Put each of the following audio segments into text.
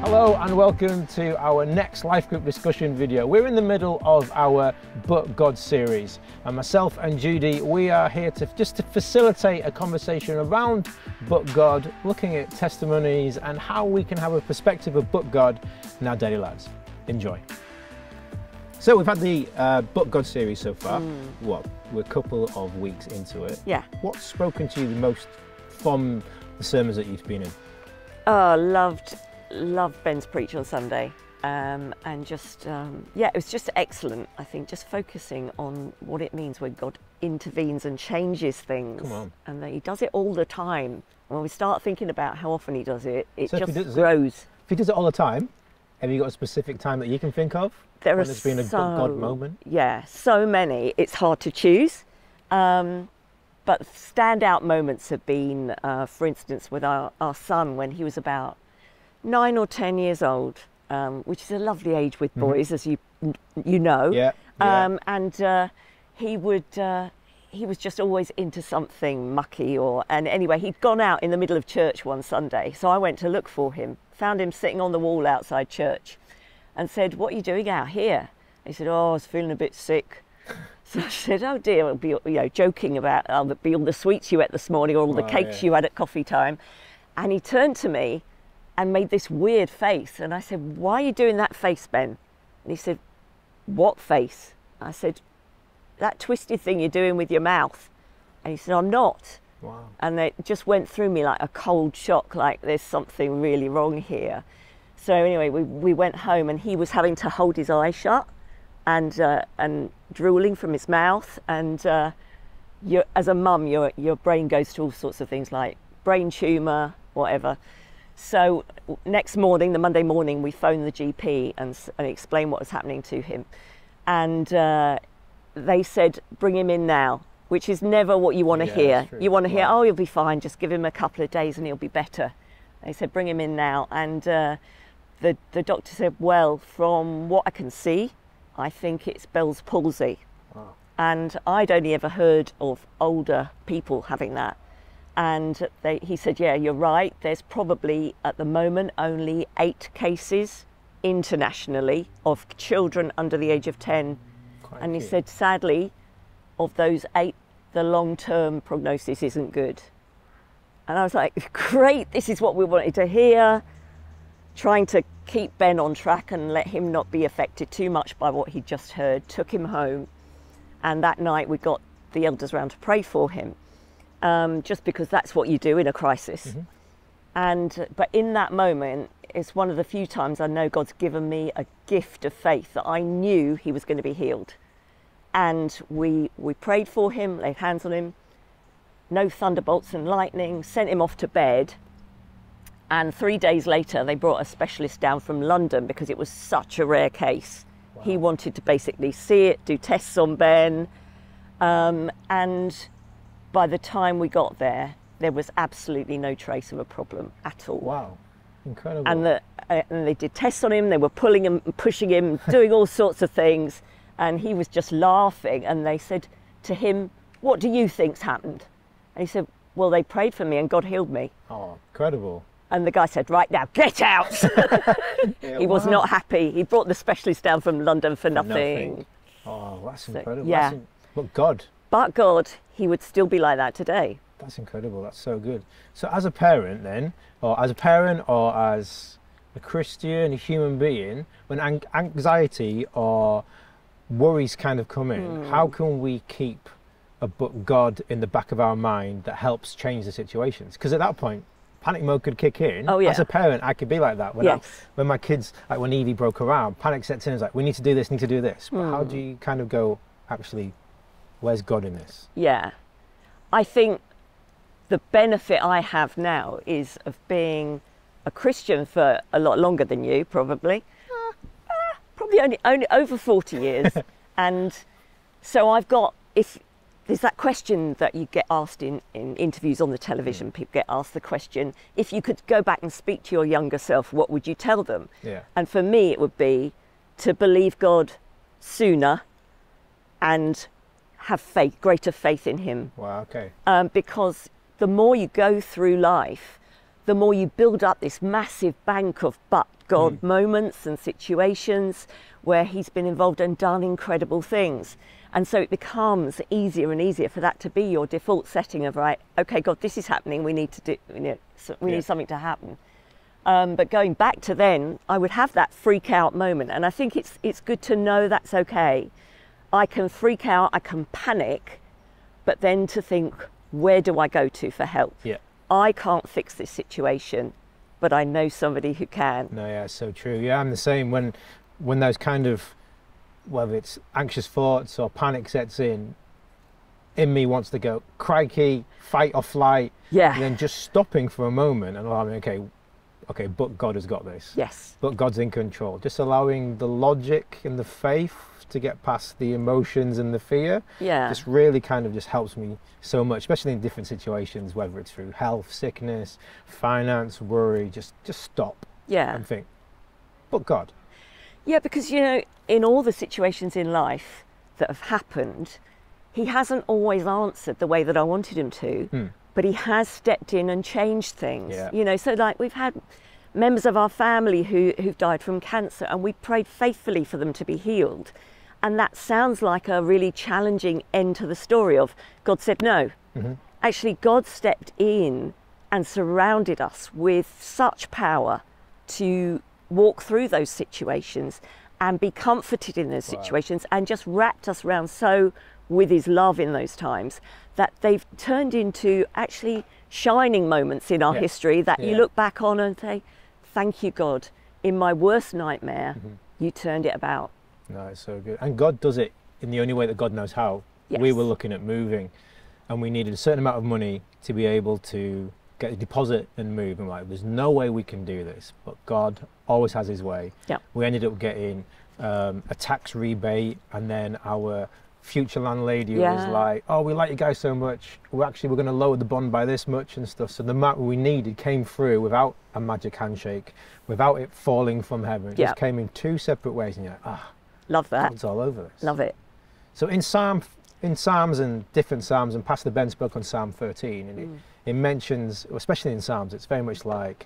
Hello and welcome to our next life group discussion video. We're in the middle of our But God series, and myself and Judy, we are here to facilitate a conversation around But God, looking at testimonies and how we can have a perspective of But God in our daily lives. Enjoy. So we've had the But God series so far. What, we're a couple of weeks into it. Yeah. What's spoken to you the most from the sermons that you've been in? Oh, loved Ben's preach on Sunday, and just yeah, it was just excellent. I think just focusing on what it means when God intervenes and changes things. Come on. And that he does it all the time. When we start thinking about how often he does it, it So just grows. If he does it all the time, have you got a specific time that you can think of? There when are there's been a God moment? Yeah, so many. It's hard to choose. But standout moments have been, for instance, with our son when he was about 9 or 10 years old, which is a lovely age with boys, as you know. Yeah. And he was just always into something mucky, and anyway, he'd gone out in the middle of church one Sunday, so I went to look for him, found him sitting on the wall outside church, and said, "What are you doing out here?" He said, "Oh, I was feeling a bit sick." So I said, "Oh dear," it'll be, joking about, "It'll be all the sweets you ate this morning or all the cakes you had at coffee time." And he turned to me and made this weird face. And I said, "Why are you doing that face, Ben?" And he said, "What face?" I said, "That twisted thing you're doing with your mouth." And he said, "I'm not." Wow. And it just went through me like a cold shock, like there's something really wrong here. So anyway, we went home and he was having to hold his eyes shut and drooling from his mouth. And as a mum, your brain goes to all sorts of things like brain tumour, whatever. So next morning, the Monday morning, we phoned the GP and explained what was happening to him. And they said, "Bring him in now," which is never what you want to hear. You want to hear, "Oh, he'll be fine, just give him a couple of days and he'll be better." They said, "Bring him in now." And the doctor said, "Well, from what I can see, I think it's Bell's palsy." Wow. And I'd only ever heard of older people having that. And he said, "Yeah, you're right. There's probably at the moment only 8 cases internationally of children under the age of 10. Quite and he cute. said, sadly, of those 8, the long-term prognosis isn't good." And I was like, great, this is what we wanted to hear. Trying to keep Ben on track and let him not be affected too much by what he'd just heard. Took him home. And that night we got the elders round to pray for him. Just because that's what you do in a crisis. But in that moment, it's one of the few times I know God's given me a gift of faith that I knew he was going to be healed. And we prayed for him, laid hands on him, no thunderbolts and lightning, sent him off to bed. And 3 days later, they brought a specialist down from London because it was such a rare case. Wow. He wanted to basically see it, do tests on Ben. And by the time we got there, there was absolutely no trace of a problem at all. Wow, incredible. And they did tests on him, they were pulling him, pushing him, doing all sorts of things. And he was just laughing. And they said to him, "What do you think's happened?" And he said, "Well, they prayed for me and God healed me." Oh, incredible. And the guy said, "Right now, get out." He was not happy. He brought the specialist down from London for nothing. Oh, that's incredible. Yeah. But God. But God, he would still be like that today. That's incredible. That's so good. So as a parent then, or as a Christian, a human being, when anxiety or worries kind of come in, how can we keep a But God in the back of our mind that helps change the situations? Because at that point, panic mode could kick in. Oh, yeah. As a parent, I could be like that. When my kids, like when Evie broke her arm, panic sets in. It's like, we need to do this, need to do this. But how do you kind of go, actually, where's God in this? Yeah. I think the benefit I have now is of being a Christian for a lot longer than you, probably. Probably only over 40 years. And so I've got, if there's that question that you get asked in interviews on the television, people get asked the question, if you could go back and speak to your younger self, what would you tell them? Yeah. And for me, it would be to believe God sooner and have faith, greater faith in him. Wow, okay. Because the more you go through life, the more you build up this massive bank of but God moments and situations where he's been involved and done incredible things. And so it becomes easier and easier for that to be your default setting of, right, okay, God, this is happening, we need to do, we need something to happen. But going back to then, I would have that freak out moment. And I think it's good to know that's okay. I can freak out, I can panic, but then to think, where do I go to for help? Yeah. I can't fix this situation, but I know somebody who can. No, yeah, so true. Yeah, I'm the same. When those kind of, whether it's anxious thoughts or panic sets in me wants to go, crikey, fight or flight. Yeah. And then just stopping for a moment and allowing, okay, but God has got this. Yes. But God's in control. Just allowing the logic and the faith to get past the emotions and the fear. Yeah. Just really kind of just helps me so much, especially in different situations, whether it's through health, sickness, finance, worry. Just stop. Yeah. And think, but God. Yeah, because, you know, in all the situations in life that have happened, he hasn't always answered the way that I wanted him to, but he has stepped in and changed things. Yeah. You know, so like we've had members of our family who've died from cancer, and we prayed faithfully for them to be healed. And that sounds like a really challenging end to the story of God said no. Actually, God stepped in and surrounded us with such power to walk through those situations and be comforted in those situations, and just wrapped us around so with his love in those times that they've turned into actually shining moments in our history that you look back on and say, thank you, God. In my worst nightmare, you turned it about. No, it's so good. And God does it in the only way that God knows how. Yes. We were looking at moving, and we needed a certain amount of money to be able to get a deposit and move. And like, there's no way we can do this, but God always has his way. Yep. We ended up getting a tax rebate, and then our future landlady was like, oh, we like you guys so much, we're going to lower the bond by this much and stuff. So the amount we needed came through without a magic handshake, without it falling from heaven. It just came in two separate ways, and you're like, love that. God's all over this. Love it. So in Psalms and different Psalms, and Pastor Ben spoke on Psalm 13, and it mentions, especially in Psalms, it's very much like,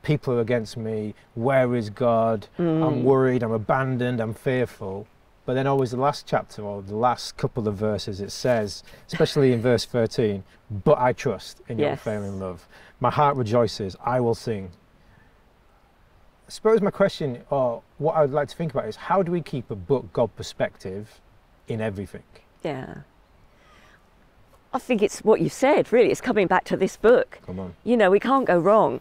people are against me, where is God? I'm worried, I'm abandoned, I'm fearful. But then always the last chapter, or the last couple of verses, it says, especially in verse 13, but I trust in your unfailing love. My heart rejoices, I will sing. I suppose my question, or what I would like to think about, is how do we keep a but God perspective in everything? Yeah. I think it's what you said, really. It's coming back to this book. Come on. You know, we can't go wrong.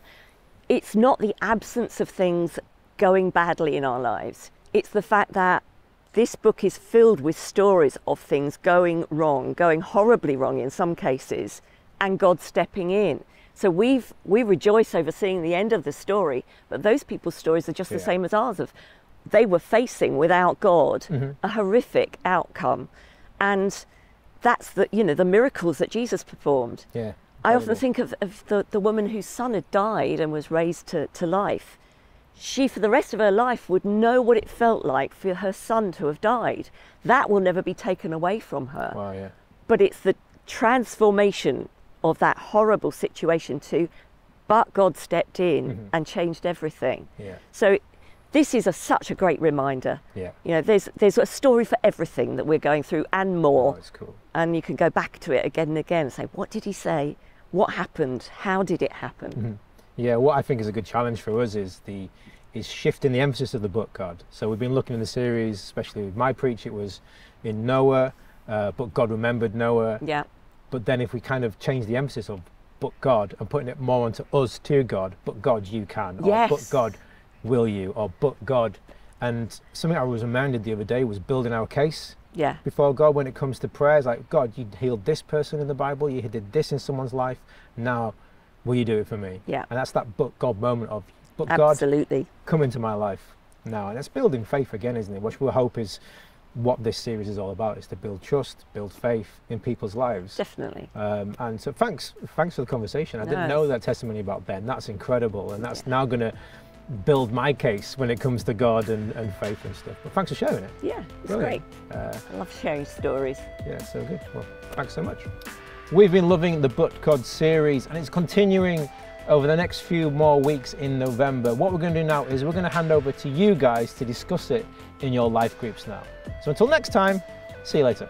It's not the absence of things going badly in our lives. It's the fact that this book is filled with stories of things going wrong, going horribly wrong in some cases, and God stepping in. So we rejoice over seeing the end of the story, but those people's stories are just the same as ours. They were facing, without God, a horrific outcome. And that's the miracles that Jesus performed. Yeah. I often think of the woman whose son had died and was raised to life. She, for the rest of her life, would know what it felt like for her son to have died. That will never be taken away from her. Wow, yeah. But it's the transformation of that horrible situation but God stepped in and changed everything. Yeah. So this is such a great reminder. Yeah. You know, there's a story for everything that we're going through and more. Oh, it's cool. And you can go back to it again and again and say, what did he say? What happened? How did it happen? Yeah, what I think is a good challenge for us is shifting the emphasis of the book, God. So we've been looking in the series, especially with my preach, it was in Noah, but God remembered Noah. Yeah. But then if we kind of change the emphasis of but God and putting it more onto us to God, but God, you can, or but God, will you, or but God. And something I was reminded the other day was building our case before God when it comes to prayers. Like, God, you healed this person in the Bible, you did this in someone's life, now will you do it for me? Yeah. And that's that but God moment of, but Absolutely. God, come into my life now. And that's building faith again, isn't it? Which we hope is what this series is all about, is to build trust, build faith in people's lives. Definitely. And so thanks for the conversation. I didn't know that testimony about Ben. That's incredible. And that's now going to build my case when it comes to God and faith and stuff. But thanks for sharing it. Yeah, it's Brilliant. great. I love sharing stories. Yeah, so good. Well, thanks so much. We've been loving the But God series, and it's continuing over the next few more weeks in November. What we're going to do now is we're going to hand over to you guys to discuss it in your life groups now. So until next time, see you later.